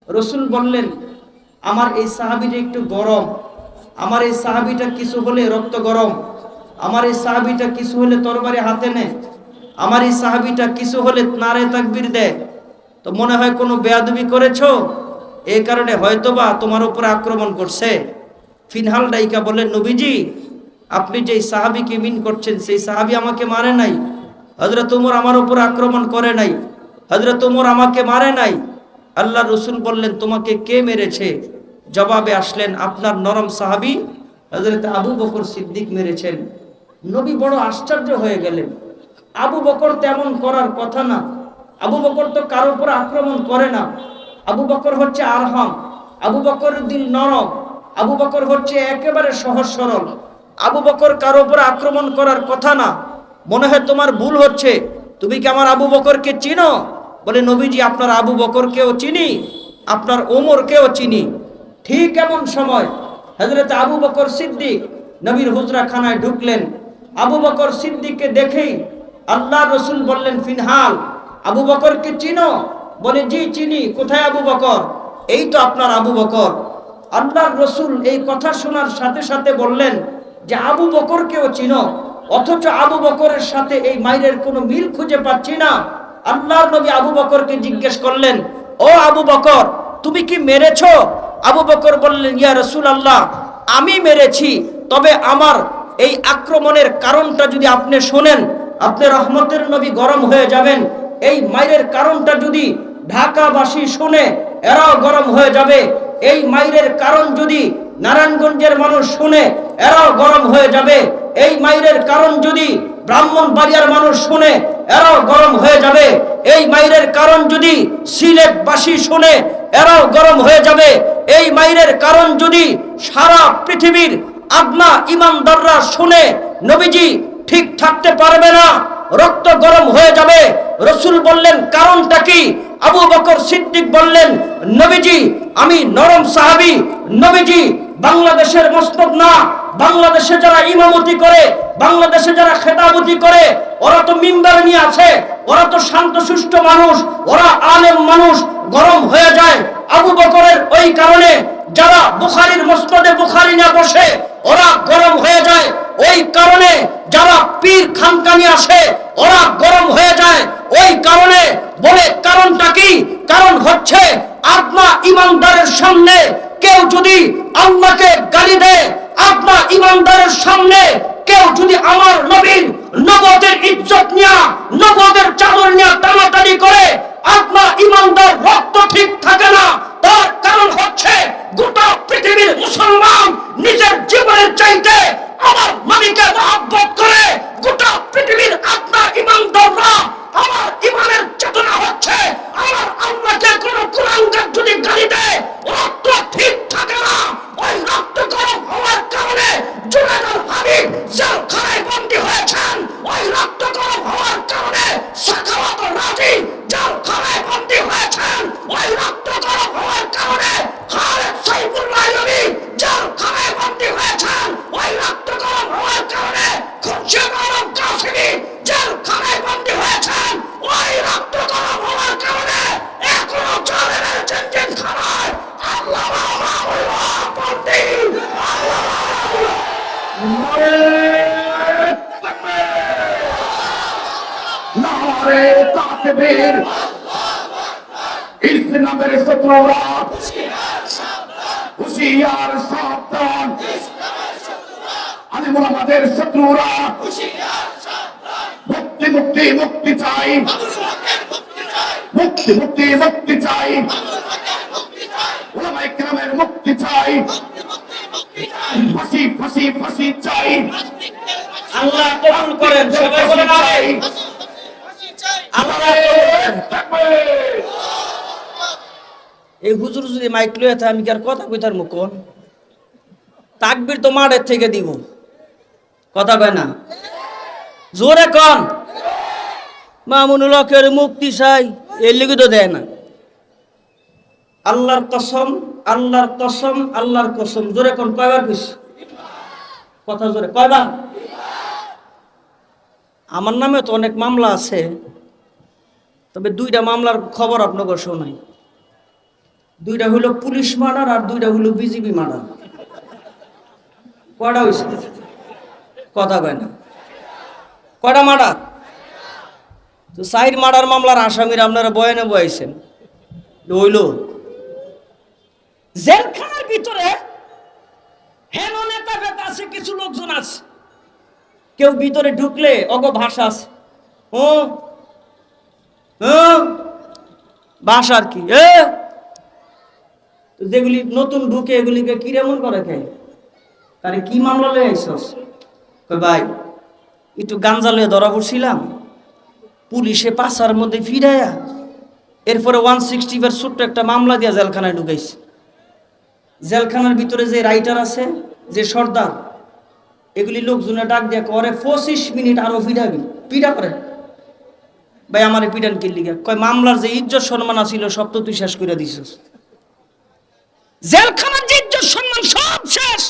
রসুল বললেন, আমার এই সাহাবীটা একটু গরম, আমার এই সাহাবীটা কিছু হলে রক্ত গরম, আমার এই সাহাবীটা কিছু হলে তরবারি হাতে নেয়, আমার এই সাহাবীটা কিছু হলে নারে তাকবীর দেয়। তো মনে হয় কোনো বেয়াদবি করেছো, এই কারণে হয়তোবা তোমার উপরে আক্রমণ করছে। ফিনহাল ডাইকা বললেন, নবীজি আপনি যেই সাহাবীকে মিন করছেন সেই সাহাবী আমাকে মারে নাই, হযরত ওমর আমার উপর আক্রমণ করে নাই, হযরত ওমর আমাকে মারে নাই। আল্লাহ রসুল বললেন, তোমাকে কে মেরেছে? জবাবে আসলেন, আপনার নরম সাহাবী হযরত আবু বকর সিদ্দিক মেরেছেন। নবী বড় আশ্চর্য হয়ে গেলেন। আবু বকর তেমন করার কথা না, আবু বকর তো কারোর উপর আক্রমণ করে না। আবু বকর হচ্ছে আরহাম, আবু বকরের দিল নরম, আবু বকর হচ্ছে একেবারে সহজ সরল। আবু বকর কারোর উপর আক্রমণ করার কথা না। মনে হয় তোমার ভুল হচ্ছে, তুমি কি আমার আবু বকরকে চিনো? বলে, নবীজি আপনার আবু বকরকেও চিনি, আপনার ওমরকেও চিনি। ঠিক এমন সময় হযরত আবু বকর সিদ্দিক নবীর হুজরাখানায় ঢুকলেন। আবু বকর সিদ্দিককে দেখেই আল্লাহ রসুল বললেন, ফিনহাল আবু বকরকে চিনো? বলে, জি চিনি। কোথায় আবু বকর? এই তো আপনার আবু বকর। আল্লাহর রসুল এই কথা শোনার সাথে সাথে বললেন যে আবু বকরকেও চিনো, অথচ আবু বকরের সাথে এই মাইরের কোনো মিল খুঁজে পাচ্ছি না। আল্লাহর নবী আবু বকরকে জিজ্ঞেস করলেন, ও আবু বকর তুমি কি মেরেছো? আবু বকর বললেন, ইয়া রাসূলুল্লাহ আমি মেরেছি, তবে আমার এই আক্রমণের কারণটা যদি আপনি শোনেন আপনি রহমতের নবী গরম হয়ে যাবেন। এই মাইরের কারণটা যদি ঢাকাবাসী শুনে এরাও গরম হয়ে যাবে। এই মাইরের কারণ যদি নারায়ণগঞ্জের মানুষ শুনে এরাও গরম হয়ে যাবে। এই মাইরের কারণ যদি ব্রাহ্মণবাড়িয়ার মানুষ শুনে এরাও গরম হয়ে যাবে। এই মাইরের কারণ যদি সিলেটবাসী শুনে এরাও গরম হয়ে যাবে। এই মাইরের কারণ যদি সারা পৃথিবীর আদনা ইমানদাররা শুনে নবীজি ঠিক থাকতে পারবে না, রক্ত গরম হয়ে যাবে। রসুল বললেন, কারণটা কি? আবু বকর সিদ্দিক বললেন, নবীজি আমি নরম সাহাবী, নবীজি বাংলাদেশের মসনদ না, বাংলাদেশে যারা ইমামতি করে, বাংলাদেশে যারা খেতাবতি করে ওরা তো মিম্বার নিয়ে আছে, ওরা তো শান্তশিষ্ট মানুষ, ওরা আলেম মানুষ, গরম হয়ে যায়। আবু বকরের ওই কারণে যারা বুখারীর মসনদে বুখারী নিয়ে বসে ওরা গরম হয়ে যায়। ওই কারণে যারা পীর খানকানি আসে ওরা গরম হয়ে যায়। ওই কারণে বলে, কারণটা কি? কারণ হচ্ছে আদনা ইমানদারের সামনে কেউ যদি আল্লাহকে গালি দেয়, আদনা ইমানদারের সামনে কেউ যদি আমার নবীর নবুয়তের ইজ্জত নিয়ে নবুয়তের চাদর নিয়ে টানাটানি করে, আদনা ইমানদার রক্ত ঠিক থাকে না। তার কারণ হচ্ছে গোটা পৃথিবীর মুসলমান নিজের জীবনের চাইতে আমার নবীকে মহব্বত করে। গোটা পৃথিবীর আদনা ইমানদাররা আমার ইমানের চেতনা হচ্ছে আমার আল্লাহকে কোন কুলাঙ্গার যদি গালি দেয় রক্ত ঠিক থাকে না। ওই রক্ত গরম হওয়ার কারণে জুনায়দুল হাবিব জেলখানায় বন্দী হয়েছেন। ওই রক্ত গরম হওয়ার কারণে সাখাওয়াতুর রাজি জেলখানায় বন্দী হয়েছেন। ওই রক্ত গরম হওয়ার কারণে খালেদ সাইফুল্লাহ নবী জেলখানায় বন্দী হয়েছেন। ওই রক্ত গরম হওয়ার কারণে খুরশিদ আলম কাসেমি জেলখানায় বন্দী হয়েছেন। ওই রক্ত গরম হওয়ার কারণে এখনো জালেমের জেলখানায় আল্লাহ বন্দী। নারে তাকবীর, ইসলামের শত্রুরা হুঁশিয়ার সাবধান, আলিমুল আমাদের শত্রুরা মুক্তি মুক্তি মুক্তি চাই, মুক্তি মুক্তি মুক্তি চাই, উলামায়ে কেরামের মুক্তি চাই, ফাঁসি ফাঁসি ফাঁসি চাই। আল্লাহ কবুল করেন, সবাই বলেন আমিন। আল্লাহ এই হুজুর যদি মাইক লয়ে থাকে আমি কি আর কথা কইতার মুখ? তাকবীর তো মাঠের থেকে দিব, কথা কয় না, জোরে কন। মামুনুল হকের মুক্তি চাই, এর লিগে তো দেয় না। আল্লাহর কসম, আল্লাহর কসম, আল্লাহর কসম, জোরে কন। কয়বার কইছি? কথা জোরে কয়বার? আমার নামে তো অনেক মামলা আছে, তবে দুইটা মামলার খবর আপনাকে শোনাই। দুইটা হইল পুলিশ মার্ডার আর দুইটা হইল বিজিবি মার্ডার। কয়টা হয়েছে? কথা কয় না। কয়টা মার্ডার? তো সাইড মার্ডার মামলার আসামির আপনারা বয়ানে বয়াইছেন হইল জেলখানার ভিতরে হেন নেতা ফেতা আছে, কিছু লোকজন আছে, কেউ ভিতরে ঢুকলে অগ ভাষা আছে, ও ভাষা আর কি, যেগুলি নতুন ঢুকে এগুলিকে কিরেমন করে খাই, তারে কি মামলা লয়ে আইছস? ভাই একটু গাঞ্জা লয়ে ধরা পড়ছিলাম, পুলিশে পাশার মধ্যে ফিরাইয়া এরপরে 165 ছোট্ট একটা মামলা দিয়া জেলখানায় ঢুকাইছে। জেলখানার ভিতরে যে রাইটার আছে, যে সর্দার, এগুলি লোকজনে ডাক দিয়া করে 25 মিনিট আরো ফিরাবি, পিড়া করে। ভাই আমারে পিটান কি লিগা? কয় মামলার যে ইজ্জত সম্মান আছিল সব তো তুই শেষ করে দিছিস। জেলখানার যে ইজ্জত সম্মান সব শেষ,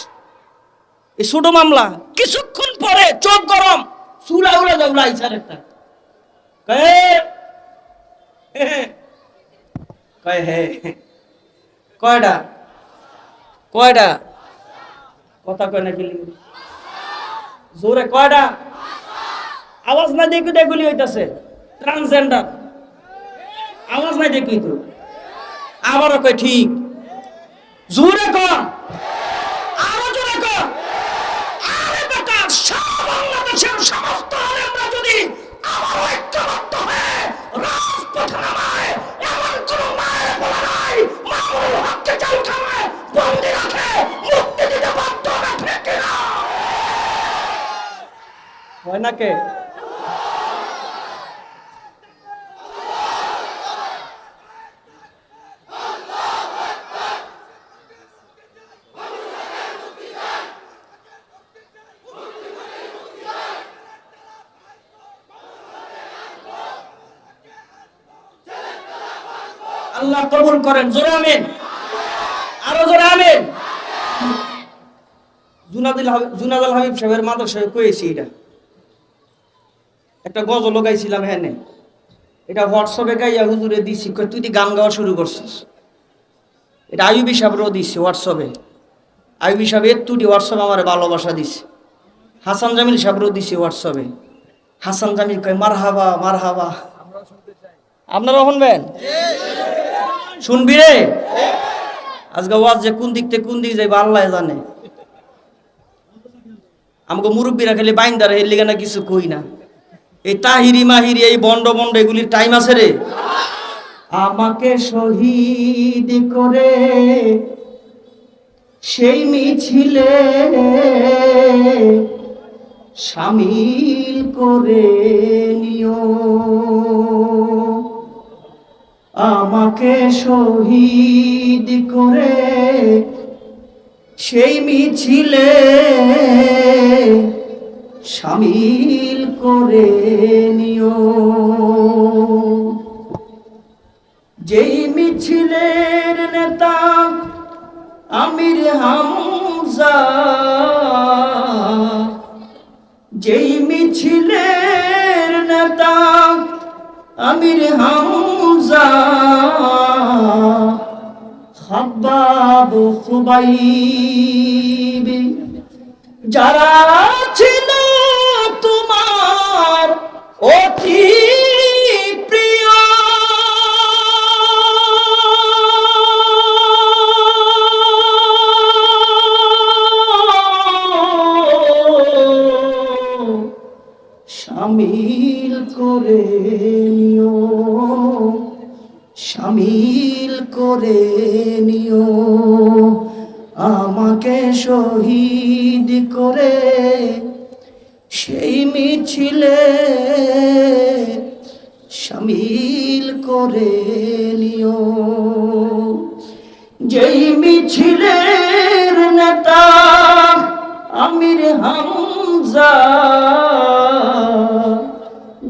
এই ছোট মামলা কিছুক্ষণ পরে চোখ গরম, চুলা উড়ে যাওলা আইসার একটা কয়টা কয়টা কথা কয় না কি জোরে কয়টা? আওয়াজ না দেখি তো এগুলি হইতাছে ট্রান্সজেন্ডার, আওয়াজ নাই দেখি তো। আবারও কয় ঠিক, জোরে কর, আরো জোরে কর। আরে বেটা, সারা বাংলাদেশের সমস্ত আলেমরা যদি আমার ঐক্যবদ্ধ হয়ে রাজপথে নামায়, এমন কোন মায়ের বলা নাই মামুনুল হককে জেলখানায় বন্দি রাখে মুক্তি দিতে বাধ্য হবে, ঠিক কিনা? হয় না কে? আল্লাহ কবুল করেন, জোরে আমিন, আরো জোরে আমিন। জুনাদুল হাবিব সাহেবের মাদ্রাসায় কয়েছি, এটা একটা গজল গাইছিলাম, হ্যাঁ এটা হোয়াটসঅ্যাপে গাইয়া হুজুরে দিছি, তুই দি গান গাওয়া শুরু করছিস। এটা আইয়ুবী সাহেবরও দিছি হোয়াটসঅ্যাপে, আইয়ুবী সাহেব তুই হোয়াটসঅ্যাপে আমার ভালোবাসা দিছে। হাসান জামিল সাহেবরও দিছি হোয়াটসঅ্যাপে। হাসান জামিল কয় মারহাবা মারহাবা। আপনারা শুনবেন? শুনবি রে? আজকে ওয়াজ যে কোন দিক থেকে কোন দিকে যাইবা আল্লাহ জানে। আমাকে মুরব্বীরা খালি বাইন্দার এর লিগে না কিছু কই না। এই তাহিরি মাহিরি এই বন্ড বন্ড এগুলির টাইম আছে রে। আমাকে শহীদ করে সেই মিছিলে শামিল করে নিও, আমাকে শহীদ করে সেই মিছিলে শামিল করে নিও। যেই মিছিলের নেতা আমির হামজা, যেই মিছিলের নেতা আমির হামজা, খাব্বাব খুবাইব, যারা ছিল তোমার অতি প্রিয়, শামিল করে নিও, শামিল করে নিও, আমাকে শহীদ করে সেই মিছিলে শামিল করে নিও। যেই মিছিলের নেতা আমির হামজা,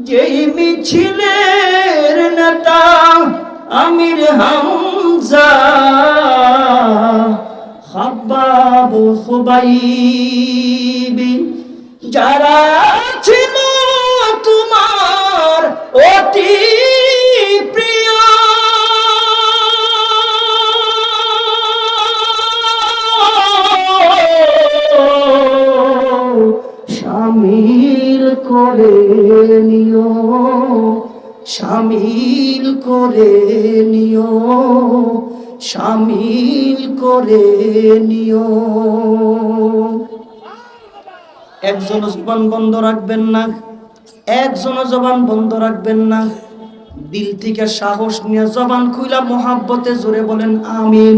যেই মিছিলের নেতা আমির হামজা, খাব্বাব খুবাইব, যারা ছিল তোমার অতি প্রিয়, করে নিও, শামিল করে নিও। একজন জবান বন্ধ রাখবেন না, একজন জবান বন্ধ রাখবেন না। দিল থেকে সাহস নিয়ে জবান খুইলা মোহাব্বতে জোরে বলেন আমিন।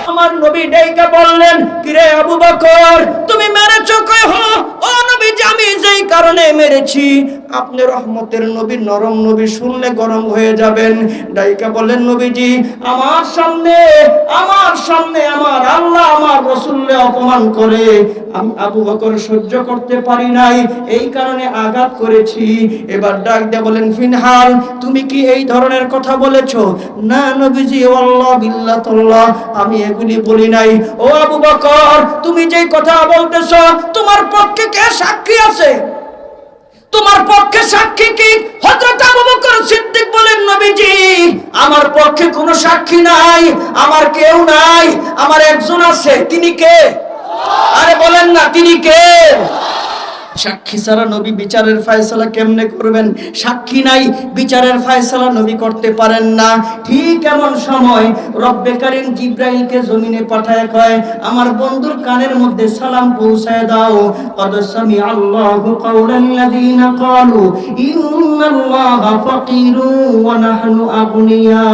আমার নবী ডাইকা বললেন, কিরে আবু বকর তুমি মেরেছো কই? হো ও নবীজি, আমি যেই কারণে মেরেছি, আপনি রহমতের নবী, নরম নবী, শুনলে গরম হয়ে যাবেন। ডাইকা বলেন, নবীজি আমার সামনে আমার আল্লাহ আমার রাসূলকে অপমান করে আমি আবু বকর সহ্য করতে পারি নাই, এই কারণে আঘাত করেছি। এবার ডাক দিয়ে বলেন, ফিনহাল তুমি কি এই ধরনের কথা বলেছো? না নবীজি, আল্লাহ বিল্লাহ তাল্লাহ, আমি এগুলি বলি নাই। ও আবু বকর, তুমি যেই কথা বলতেছো, তোমার পক্ষে কে সাক্ষী আছে? তোমার পক্ষে সাক্ষী কি? হযরত আবু বকর সিদ্দিক বলেন, নবীজি আমার পক্ষে কোনো সাক্ষী নাই, আমার কেউ নাই, আমার একজন আছে। তিনি কে? আরে বলেন না, তিনি কে? সাক্ষী ছাড়া নবী বিচারের ফয়সালা কেমনে করবেন? সাক্ষী নাই, বিচারের ফয়সালা নবী করতে পারেন না। ঠিক এমন সময় রব্বে কারীম জিবরাইলকে জমিনে পাঠায় কয়, আমার বন্ধুর কানের মধ্যে সালাম পৌঁছায় দাও। কদ সামি আল্লাহু কাওলাল্লাযীনা ক্বালু ইন্নাল্লাহা ফাকীরু ওয়া নাহনু আগনিয়া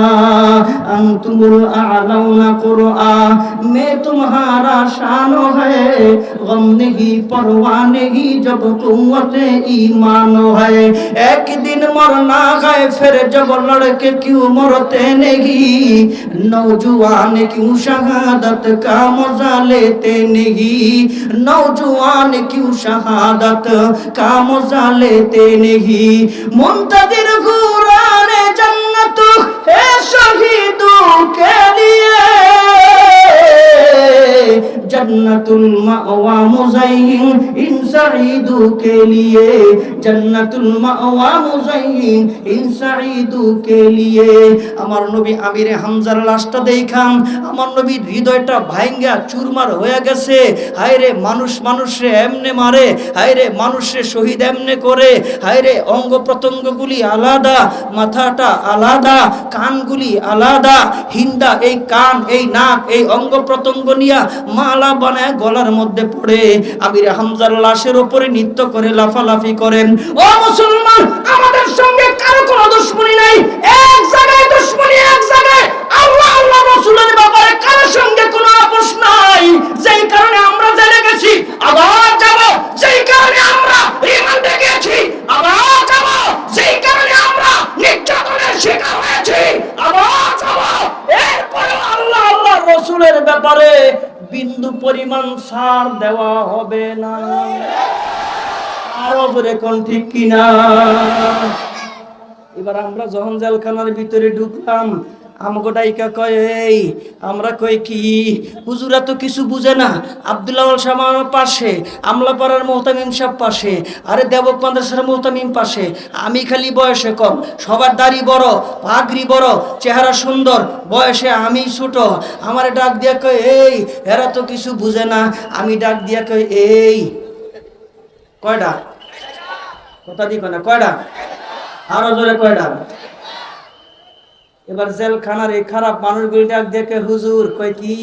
আনতুমুল আ'লাউনা কুরআ মে তুমহারা শান है गम नहीं परवाह नहीं जब कुव्वते ईमान है एक दिन मरना है फिर जब लड़के क्यों मरते नहीं नौजवान क्यों शहादत का मजा लेते नहीं नौजवान क्यों शहादत का मजा लेते नहीं मुंतजिर गुराने जन्नत है शहीदों के लिए जन्नतुल मावा मुज़य्यिन इन सईदों के लिए जन्नतुल मावा मुज़य्यिन इन सईदों के लिए। আমার নবী আমিরে হামজার লাশটা দেখাম, আমার নবীর হৃদয়টা ভাঙ্গা চুরমার হয়ে গেছে। হায় রে, মানুষরে এমনে মারে, হায় রে মানুষরে শহীদ এমনে করে, হায় রে অঙ্গ প্রত্যঙ্গগুলি আলাদা, মাথাটা আলাদা, কানগুলি আলাদা, হিন্দা এই কান এই নাক এই অঙ্গ প্রত্যঙ্গ নিয়া মালা বানায় গলার মধ্যে পড়ে আমির হামজার লাশের উপরে নৃত্য করে লাফালাফি করেন। ও মুসলমান, আমাদের সঙ্গে কারো কোনো দুশমনি নাই, এক জায়গায় দুশমনি, এক জায়গায় আল্লাহ আল্লাহ রাসূলের ব্যাপারে কারো সঙ্গে কোনো আপোষ নাই। যেই কারণে আমরা জেলে গেছি, আবার যাব। যেই কারণে আমরা রিমান্ডে গেছি, আবার যাব। যেই কারণে আমরা নির্যাতনের শিকার হয়েছি, আবার যাব। এরপরে আল্লাহ আল্লাহ রাসূলের ব্যাপারে বিন্দু পরিমাণ ছাড় দেওয়া হবে না। আরো জোরে কোন ঠিক কিনা? এবার আমরা যখন জেলখানার ভিতরে ঢুকলাম, আমাকে ডাইকা কয়, এই আমরা কই কি হুজুরা তো কিছু বুঝে না। আব্দুল্লাহ সাহেব আমার পাশে, আমলাপাড়ার মোহতামিম সাহেব পাশে, আরে দেবক মাদ্রাসার মোহতামিম পাশে, আমি খালি বয়সে কম, সবার দাড়ি বড়, পাগড়ি বড়, চেহারা সুন্দর, বয়সে আমি ছোট। আমার ডাক দিয়া কয়, এই এরা তো কিছু বুঝে না। আমি ডাক দিয়া কয়, এই কয়টা কথা দিই না, কয়টা? আরো জোরে কয়টা? এবার জেলখানার এই খারাপ মানুষগুলি ডাক দেখে, হুজুর কয় কি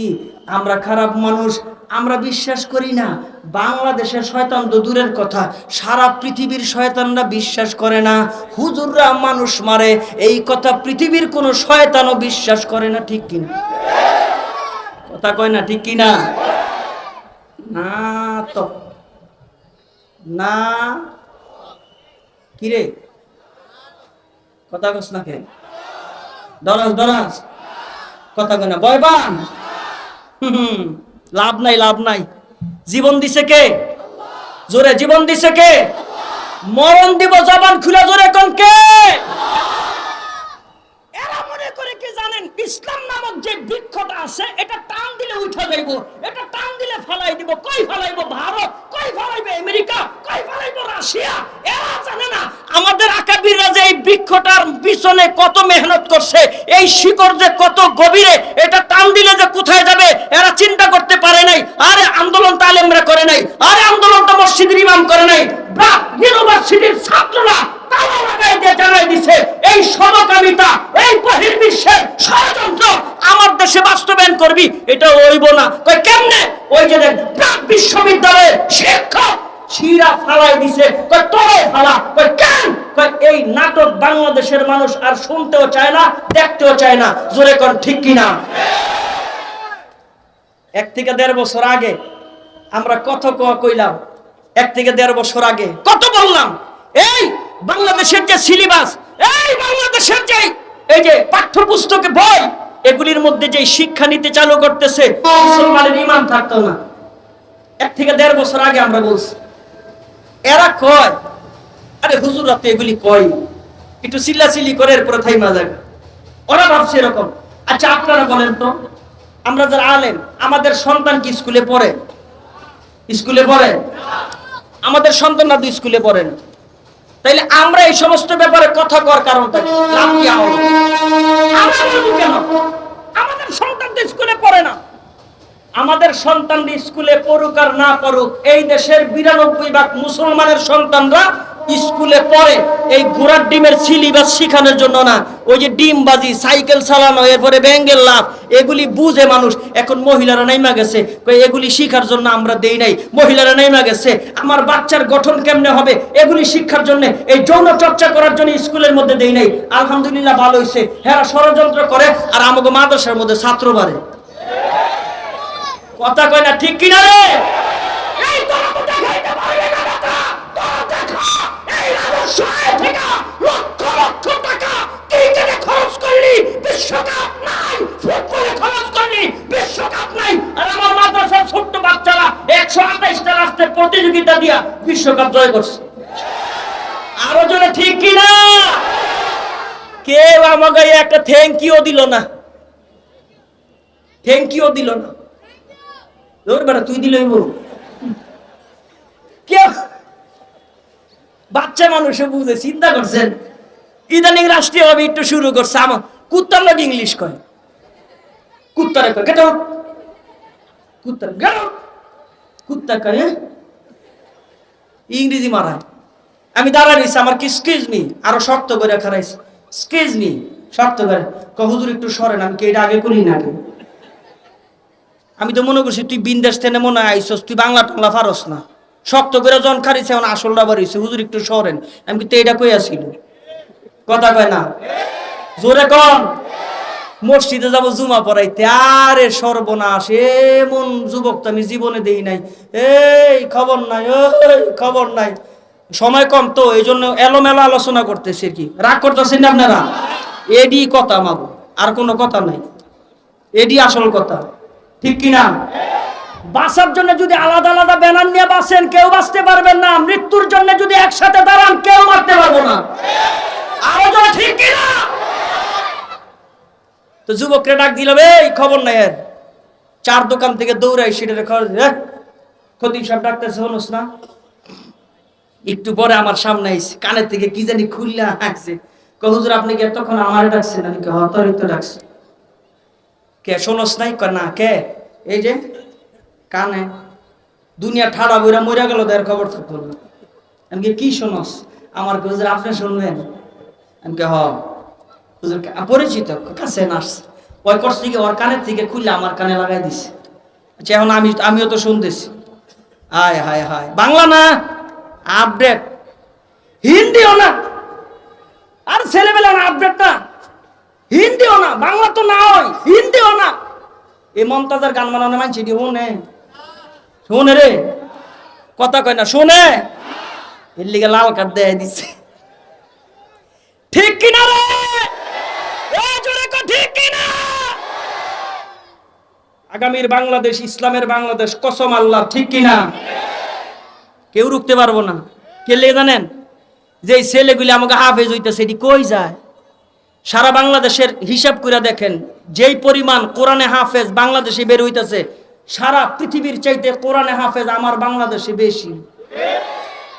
আমরা খারাপ মানুষ? আমরা বিশ্বাস করি না। বাংলাদেশের শয়তান তো দূরের কথা, সারা পৃথিবীর শয়তানরা বিশ্বাস করে না হুজুররা মানুষ মারে। এই কথা পৃথিবীর কোনো শয়তানও বিশ্বাস করে না, ঠিক কিনা? কথা কয় না, ঠিক কিনা? না তো না, কিরে কথা কস না কে? দরাজ কথা কয় না, ভয় পান? লাভ নাই, লাভ নাই। জীবন দিছে কে? জোরে জীবন দিছে কে? মরণ দিব জবান খুলে জোরে কোন কে? এরা মনে করে কি জানেন, ইসলাম নামক যে বৃক্ষটা আছে এটা টান দিলে উঠে যাইব, এটা টান দিলে ফালাই দিব। কই ফালাইব? ভারত, কই ফালাইবে আমেরিকা, কই ফালাইব রাশিয়া। এরা জানে না আমাদের আকাবিররা যে এই বৃক্ষটার পিছনে কত মেহনত করছে, এই শিকড় যে কত গভীরে, এটা টান দিলে যে কোথায় যাবে এরা চিন্তা করতে পারে নাই। আরে আন্দোলন তালেমরা করে নাই, আরে আন্দোলন তো মসজিদের ইমাম করে নাই, ইউনিভার্সিটির ছাত্ররা তালা লাগাই দিয়ে জানাই দিছে এই সমকামিতা, এই বহির্বিশ্বের ষড়যন্ত্র আমার দেশে বাস্তবায়ন করবি, এটা হইব না। কই কেমনে? ওই যে দেখ প্রাক বিশ্ববিদ্যালয়ের শিক্ষক শিরা ফালাই দিছে, কই তোরে ফালা। কই কেন? কই এই নাটক বাংলাদেশের মানুষ আর শুনতেও চায় না, দেখতেও চায় না। জোরে কোন ঠিক কিনা? 1 থেকে 1.5 বছর আগে আমরা কত কইলাম, 1 থেকে 1.5 বছর আগে কত বললাম, এই বাংলাদেশের যে সিলেবাস, এই বাংলাদেশের যে এই যে পাঠ্যপুস্তকে বই, এগুলির মধ্যে যে শিক্ষা নীতি চালু করতেছে, মুসলমানের ঈমান থাকতো না। 1 থেকে 1.5 বছর আগে আমরা বলছি। এরা কয় আরে হুজুর আপনি এগুলি কয় একটু চিল্লাচিল্লি করে এরপরে থাইমা যাবে, ওরা ভাবছে এরকম। আচ্ছা আপনারা বলেন তো, আমরা যারা আলেম, আমাদের সন্তান কি স্কুলে পড়ে? স্কুলে পড়ে? আমাদের সন্তানরা তো স্কুলে পড়ে না। তাইলে আমরা এই সমস্ত ব্যাপারে কথা কর কারণটা কি? লাভ কি আমাদের? আমরা বলবো কেন? আমাদের সন্তান তো স্কুলে পড়ে না। আমাদের সন্তান স্কুলে পড়ুক আর না পড়ুক, এই দেশের 92% মুসলমানের সন্তানরা স্কুলে পড়ে এই ঘোড়ার ডিমের সিলেবাস শিখানোর জন্য না, ওই যে ডিমবাজি, সাইকেল চালানো, এরপরে ব্যাঙ্গের লাভ, এগুলি বুঝে মানুষ। এখন মহিলারা নাইমা গেছে, এগুলি শিখার জন্য আমরা দেই নাই। মহিলারা নাইমা গেছে আমার বাচ্চার গঠন কেমনে হবে এগুলি শিক্ষার জন্য, এই যৌন চর্চা করার জন্য স্কুলের মধ্যে দেই নাই। আলহামদুলিল্লাহ ভালো হয়েছে। হ্যাঁ ষড়যন্ত্র করে আর আমাকে মাদ্রাসার মধ্যে ছাত্র বাড়ে। কথা কয় না ঠিক কিনা রে? এই তোরা তো দেখাইতে পারবি না বেটা, তোরা দেখা এই রাজস্ব থেকে লক্ষ লক্ষ টাকা ক্রিকেটে খরচ করলি, বিশ্বকাপ নাই। ফুটবলে খরচ করলি, বিশ্বকাপ নাই। আর আমার মাদ্রাসার ছোট্ট বাচ্চারা 128টা রাষ্ট্রের প্রতিযোগিতা দিয়া বিশ্বকাপ জয় করছে। আরো জোরে ঠিক কিনা? কেউ আমাকে একটা থ্যাংক ইউ দিল না, থ্যাংক ইউ দিল না। তুই দিলই বল, বাচ্চা মানুষে বুঝে চিন্তা করছেন। ইদানিং রাষ্ট্রীয় ভাবে একটু শুরু করছে, আমার কুত্তার লোক ইংলিশ কয়, কুত্তারে কয় গেট আউট, কুত্তার গেট আউট, কুত্তা কয় ইংরেজি মারায়। আমি দাঁড়ায় রয়েছি, আমার কি এক্সকিউজ মি আরো শক্ত করে খারাইছে, এক্সকিউজ মি শক্ত করে হুজুর একটু সরেন, আমি কি এটা আগে করি না? আমি তো মনে করছি তুই বিন্দেশ থেকে মনে আইসস, তুই বাংলা টাংলা পারস না। শক্ত করে জন খারিছে, এখন আসলটা বাড়িছে, হুজুর একটু সরেন। আমি কিন্তু এটা কই আসিল, কথা কয় না, জোরে কন। মসজিদে যাবো জুমা পড়াইতে, আরে সর্বনাশ, এমন যুবক তো আমি জীবনে দেই নাই। এই খবর নাই, ওই খবর নাই, সময় কম তো এই জন্য এলোমেলো আলোচনা করতেছে। কি রাগ করতেছেন না আপনারা? এডি কথা মাগো, আর কোনো কথা নাই, এডি আসল কথা, ঠিক কিনা? বাঁচার জন্য যদি আলাদা আলাদা ব্যানার নিয়ে বাঁচেন কেউ বাঁচতে পারবেন না। মৃত্যুর জন্য যদি একসাথে দাঁড়ান কেউ মারতে পারবো না। আরো জোরে ঠিক কিনা? তো যুবকরে ডাক দিলাম, এই খবর নাই এর, 4 দোকান থেকে দৌড়াই সেটারে খরচ খতিব সাহেব ডাকতেছে, হলোস না? একটু পরে আমার সামনে আইছে, কানের থেকে কি জানি খুললা হাঁকছে, হুজুর আপনি কি এতক্ষণ আমার ডাকছেন? আমি কে হতরই তো ডাকছি। কে শোনস নাই? না কে? এই যে কানে দুনিয়া ঠাড়া বইরা মরে গেল, তার খবর থাকলো না। আমি কি শোনস? আমার হুজুর আপনি শুনবেন? আমি কে হ হুজুর পরিচিত কাছে নার্স, ওই করছে কি ওর কানের থেকে খুললে আমার কানে লাগাই দিছে। আচ্ছা এখন আমিও তো শুনতেছি। হায় হায় হায়, বাংলা না আপডেট, হিন্দিও না, আর ছেলেবেলা না আপডেট না, হিন্দিও না, বাংলা তো না হয়, হিন্দিও না। এই মমতাজের গান বানানো মানছি শোনে, শোনে রে, কথা কয় না, শোনে, এর লিগে লাল কার্ড দেয় দিচ্ছে, ঠিক কিনা রে? ঠিক কিনা? আগামীর বাংলাদেশ ইসলামের বাংলাদেশ, কসম আল্লাহ, ঠিক কিনা? কেউ রুখতে পারবো না। কে লে জানেন? যে ছেলেগুলি আমাকে হাফেজ হইতেছে, এটি কই যায়? সারা বাংলাদেশের হিসাব করে দেখেন, যেই পরিমাণ কোরআনে হাফেজ বাংলাদেশে বের হইতেছে, সারা পৃথিবীর চাইতে কোরআনে হাফেজ আমার বাংলাদেশে বেশি।